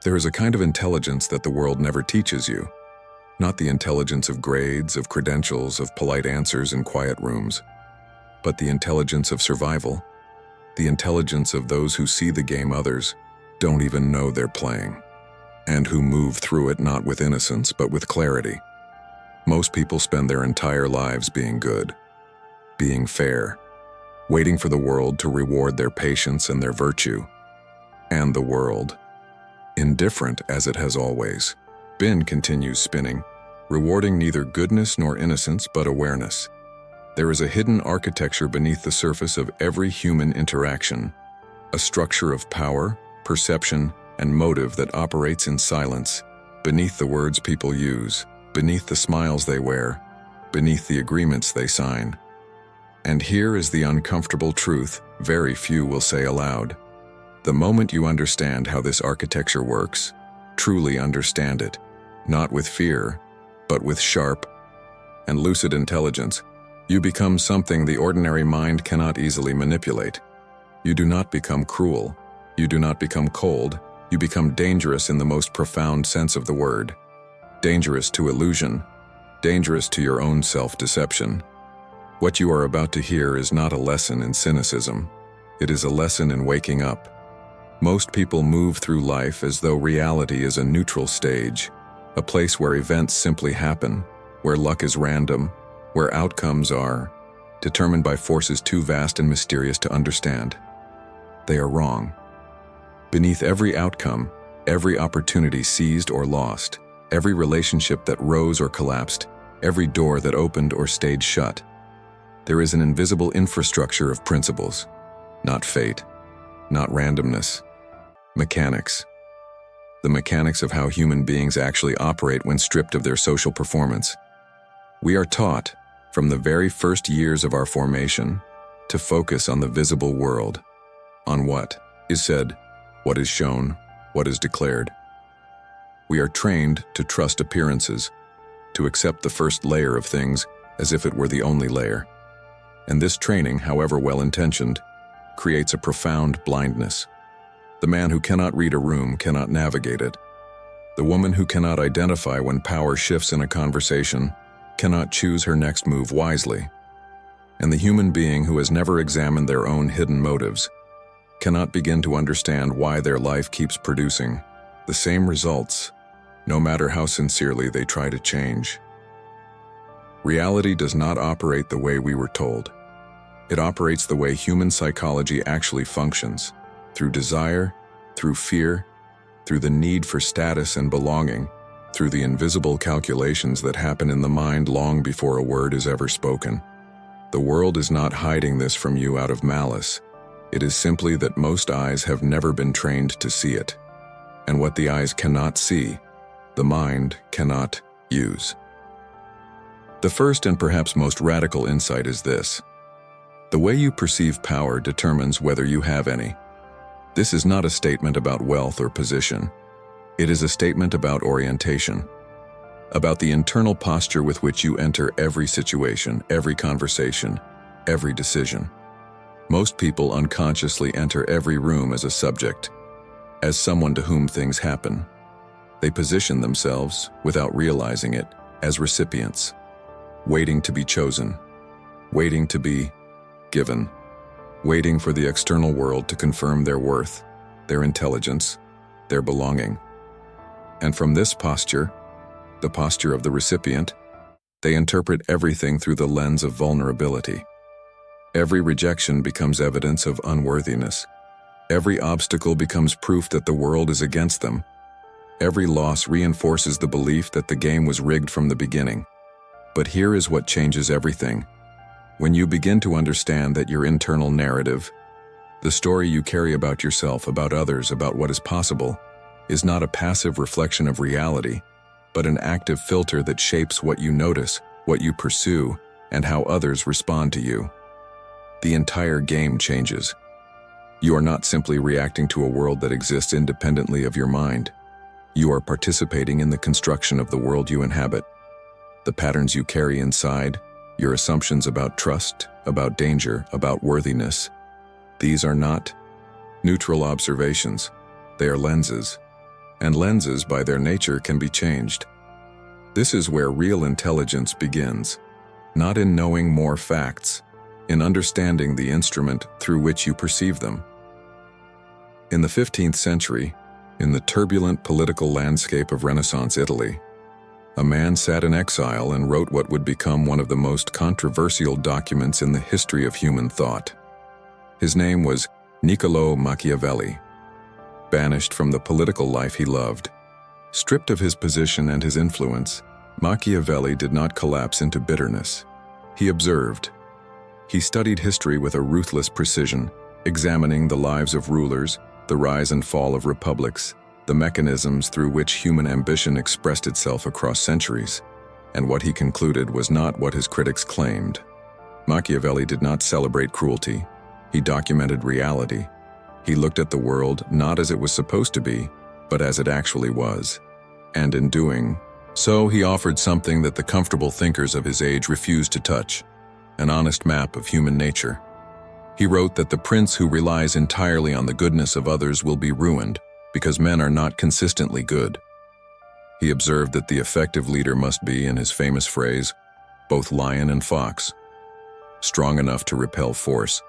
There is a kind of intelligence that the world never teaches you. Not the intelligence of grades, of credentials, of polite answers in quiet rooms, but the intelligence of survival, the intelligence of those who see the game others don't even know they're playing, and who move through it not with innocence but with clarity. Most people spend their entire lives being good, being fair, waiting for the world to reward their patience and their virtue. And the world, indifferent as it has always been, continues spinning, rewarding neither goodness nor innocence but awareness. There is a hidden architecture beneath the surface of every human interaction, a structure of power, perception, and motive that operates in silence, beneath the words people use, beneath the smiles they wear, beneath the agreements they sign. And here is the uncomfortable truth very few will say aloud. The moment you understand how this architecture works, truly understand it, not with fear, but with sharp and lucid intelligence, you become something the ordinary mind cannot easily manipulate. You do not become cruel. You do not become cold. You become dangerous in the most profound sense of the word. Dangerous to illusion. Dangerous to your own self-deception. What you are about to hear is not a lesson in cynicism. It is a lesson in waking up. Most people move through life as though reality is a neutral stage, a place where events simply happen, where luck is random, where outcomes are determined by forces too vast and mysterious to understand. They are wrong. Beneath every outcome, every opportunity seized or lost, every relationship that rose or collapsed, every door that opened or stayed shut, there is an invisible infrastructure of principles, not fate, not randomness, mechanics. The mechanics of how human beings actually operate when stripped of their social performance. We are taught, from the very first years of our formation, to focus on the visible world, on what is said, what is shown, what is declared. We are trained to trust appearances, to accept the first layer of things as if it were the only layer. And this training, however well-intentioned, creates a profound blindness. The man who cannot read a room cannot navigate it. The woman who cannot identify when power shifts in a conversation cannot choose her next move wisely. And the human being who has never examined their own hidden motives cannot begin to understand why their life keeps producing the same results, no matter how sincerely they try to change. Reality does not operate the way we were told. It operates the way human psychology actually functions, through desire, through fear, through the need for status and belonging, through the invisible calculations that happen in the mind long before a word is ever spoken. The world is not hiding this from you out of malice. It is simply that most eyes have never been trained to see it. And what the eyes cannot see, the mind cannot use. The first and perhaps most radical insight is this. The way you perceive power determines whether you have any. This is not a statement about wealth or position. It is a statement about orientation, about the internal posture with which you enter every situation, every conversation, every decision. Most people unconsciously enter every room as a subject, as someone to whom things happen. They position themselves, without realizing it, as recipients, waiting to be chosen, waiting to be given, waiting for the external world to confirm their worth, their intelligence, their belonging. And from this posture, the posture of the recipient, they interpret everything through the lens of vulnerability. Every rejection becomes evidence of unworthiness. Every obstacle becomes proof that the world is against them. Every loss reinforces the belief that the game was rigged from the beginning. But here is what changes everything. When you begin to understand that your internal narrative, the story you carry about yourself, about others, about what is possible, is not a passive reflection of reality, but an active filter that shapes what you notice, what you pursue, and how others respond to you. The entire game changes. You are not simply reacting to a world that exists independently of your mind. You are participating in the construction of the world you inhabit. The patterns you carry inside, your assumptions about trust, about danger, about worthiness, these are not neutral observations. They are lenses. and lenses by their nature can be changed. This is where real intelligence begins, not in knowing more facts, in understanding the instrument through which you perceive them. In the 15th century, in the turbulent political landscape of Renaissance Italy, a man sat in exile and wrote what would become one of the most controversial documents in the history of human thought. His name was Niccolò Machiavelli. Banished from the political life he loved, stripped of his position and his influence, Machiavelli did not collapse into bitterness. He observed. He studied history with a ruthless precision, examining the lives of rulers, the rise and fall of republics, the mechanisms through which human ambition expressed itself across centuries, and what he concluded was not what his critics claimed. Machiavelli did not celebrate cruelty. He documented reality. He looked at the world not as it was supposed to be, but as it actually was. And in doing so, he offered something that the comfortable thinkers of his age refused to touch: an honest map of human nature. He wrote that the prince who relies entirely on the goodness of others will be ruined, because men are not consistently good. He observed that the effective leader must be, in his famous phrase, both lion and fox, strong enough to repel force,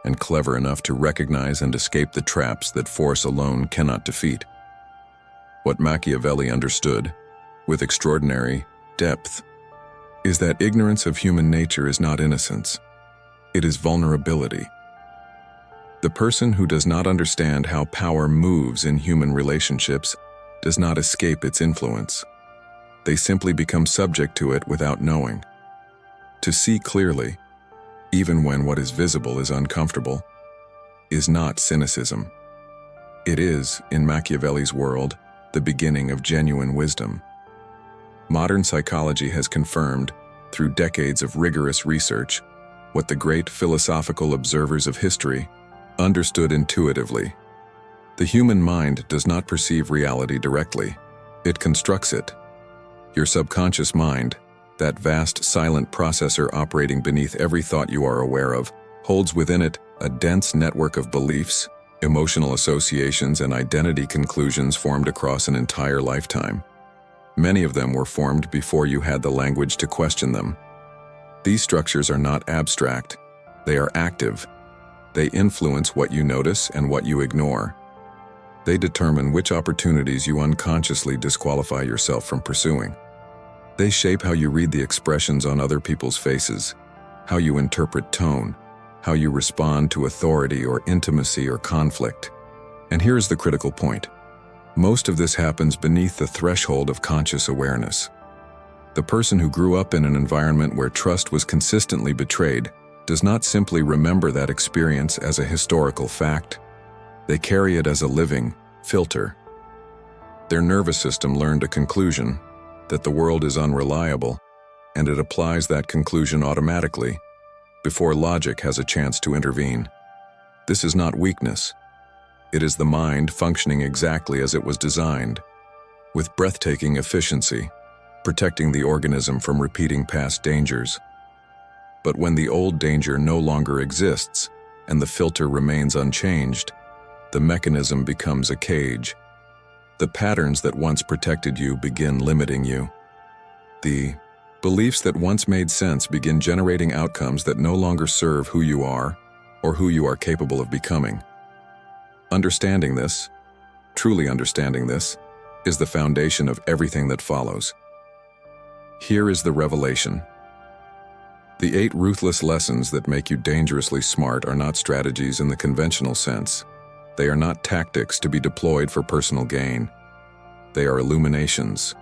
and clever enough to recognize and escape the traps that force alone cannot defeat. What Machiavelli understood, with extraordinary depth, is that ignorance of human nature is not innocence. It is vulnerability. The person who does not understand how power moves in human relationships does not escape its influence. They simply become subject to it without knowing. To see clearly, even when what is visible is uncomfortable, is not cynicism. It is, in Machiavelli's world, the beginning of genuine wisdom. Modern psychology has confirmed, through decades of rigorous research, what the great philosophical observers of history understood intuitively. The human mind does not perceive reality directly. It constructs it. Your subconscious mind, that vast silent processor operating beneath every thought you are aware of, holds within it a dense network of beliefs, emotional associations, and identity conclusions formed across an entire lifetime. Many of them were formed before you had the language to question them. These structures are not abstract. They are active. They influence what you notice and what you ignore. They determine which opportunities you unconsciously disqualify yourself from pursuing. They shape how you read the expressions on other people's faces, how you interpret tone, how you respond to authority or intimacy or conflict. And here's the critical point. Most of this happens beneath the threshold of conscious awareness. The person who grew up in an environment where trust was consistently betrayed does not simply remember that experience as a historical fact. They carry it as a living filter. Their nervous system learned a conclusion, that the world is unreliable, and it applies that conclusion automatically, before logic has a chance to intervene. This is not weakness. It is the mind functioning exactly as it was designed, with breathtaking efficiency, protecting the organism from repeating past dangers. But when the old danger no longer exists, and the filter remains unchanged, the mechanism becomes a cage. The patterns that once protected you begin limiting you. The beliefs that once made sense begin generating outcomes that no longer serve who you are or who you are capable of becoming. Understanding this, truly understanding this, is the foundation of everything that follows. Here is the revelation. The 8 ruthless lessons that make you dangerously smart are not strategies in the conventional sense. They are not tactics to be deployed for personal gain. They are illuminations,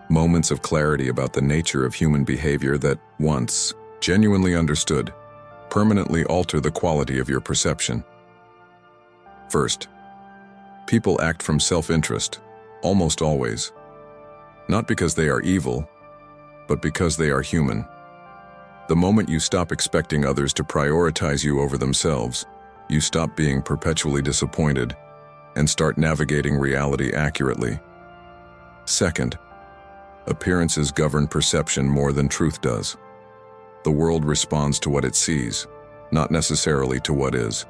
moments of clarity about the nature of human behavior that, once genuinely understood, permanently alter the quality of your perception. First, people act from self-interest, almost always. Not because they are evil, but because they are human. The moment you stop expecting others to prioritize you over themselves, you stop being perpetually disappointed and start navigating reality accurately. Second, appearances govern perception more than truth does. The world responds to what it sees, not necessarily to what is.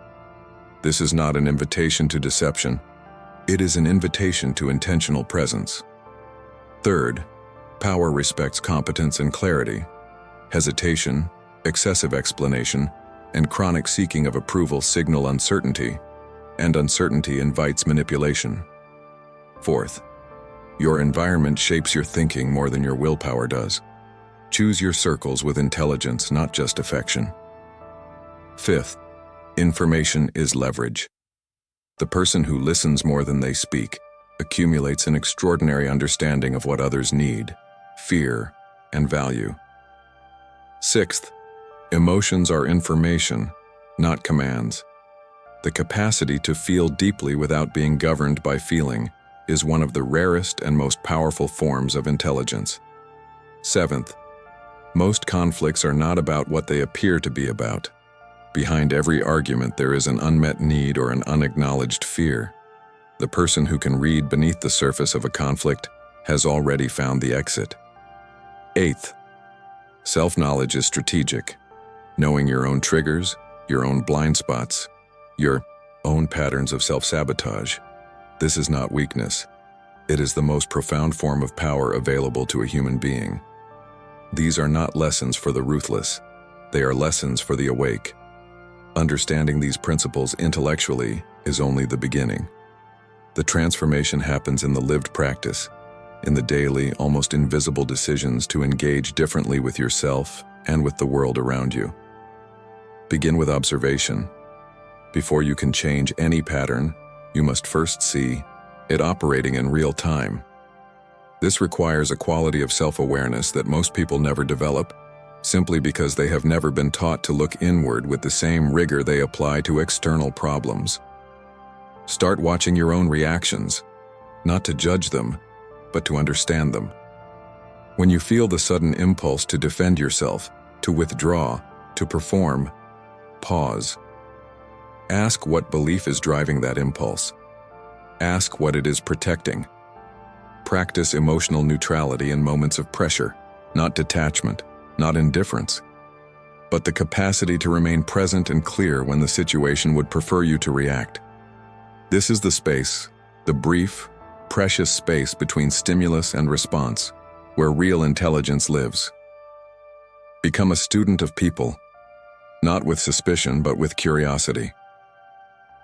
This is not an invitation to deception. It is an invitation to intentional presence. Third, power respects competence and clarity. Hesitation, excessive explanation, and chronic seeking of approval signal uncertainty, and uncertainty invites manipulation. Fourth, your environment shapes your thinking more than your willpower does. Choose your circles with intelligence, not just affection. Fifth, information is leverage. The person who listens more than they speak accumulates an extraordinary understanding of what others need, fear, and value. Sixth, emotions are information, not commands. The capacity to feel deeply without being governed by feeling is one of the rarest and most powerful forms of intelligence. Seventh, most conflicts are not about what they appear to be about. Behind every argument there is an unmet need or an unacknowledged fear. The person who can read beneath the surface of a conflict has already found the exit. Eighth, self-knowledge is strategic. Knowing your own triggers, your own blind spots, your own patterns of self-sabotage. This is not weakness. It is the most profound form of power available to a human being. These are not lessons for the ruthless. They are lessons for the awake. Understanding these principles intellectually is only the beginning. The transformation happens in the lived practice, in the daily, almost invisible decisions to engage differently with yourself and with the world around you. Begin with observation. Before you can change any pattern, you must first see it operating in real time. This requires a quality of self-awareness that most people never develop, simply because they have never been taught to look inward with the same rigor they apply to external problems. Start watching your own reactions, not to judge them, but to understand them. When you feel the sudden impulse to defend yourself, to withdraw, to perform, pause. Ask what belief is driving that impulse. Ask what it is protecting. Practice emotional neutrality in moments of pressure, not detachment, not indifference, but the capacity to remain present and clear when the situation would prefer you to react. This is the space, the brief, precious space between stimulus and response, where real intelligence lives. Become a student of people, not with suspicion but with curiosity.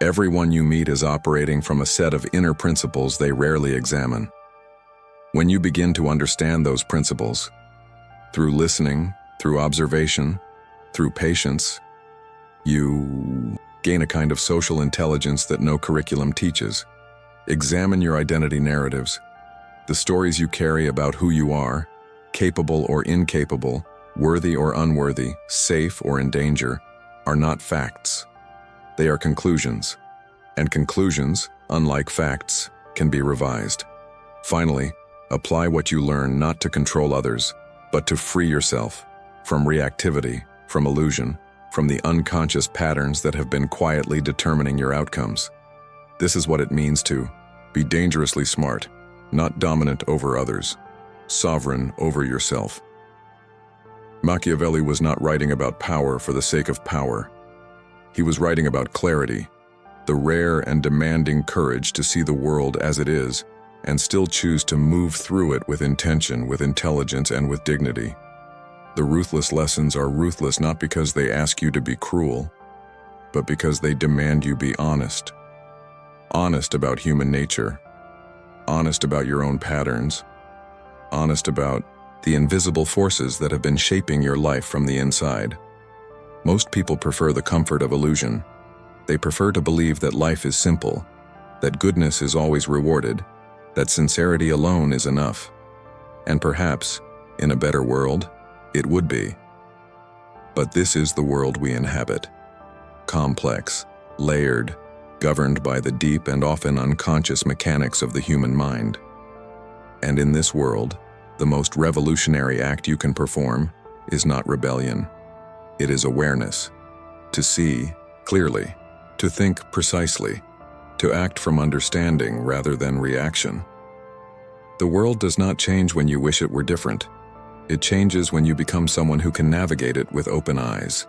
Everyone you meet is operating from a set of inner principles they rarely examine. When you begin to understand those principles, through listening, through observation, through patience, you gain a kind of social intelligence that no curriculum teaches. Examine your identity narratives, the stories you carry about who you are, capable or incapable, worthy or unworthy, safe or in danger, are not facts. They are conclusions, and conclusions, unlike facts, can be revised. Finally, apply what you learn not to control others, but to free yourself from reactivity, from illusion, from the unconscious patterns that have been quietly determining your outcomes. This is what it means to be dangerously smart, not dominant over others, sovereign over yourself. Machiavelli was not writing about power for the sake of power. He was writing about clarity, the rare and demanding courage to see the world as it is and still choose to move through it with intention, with intelligence, and with dignity. The ruthless lessons are ruthless not because they ask you to be cruel, but because they demand you be honest. Honest about human nature, honest about your own patterns, honest about the invisible forces that have been shaping your life from the inside. Most people prefer the comfort of illusion. They prefer to believe that life is simple, that goodness is always rewarded, that sincerity alone is enough. And perhaps, in a better world, it would be. But this is the world we inhabit. Complex, layered, governed by the deep and often unconscious mechanics of the human mind. And in this world, the most revolutionary act you can perform is not rebellion. It is awareness. To see clearly, to think precisely, to act from understanding rather than reaction. The world does not change when you wish it were different. It changes when you become someone who can navigate it with open eyes.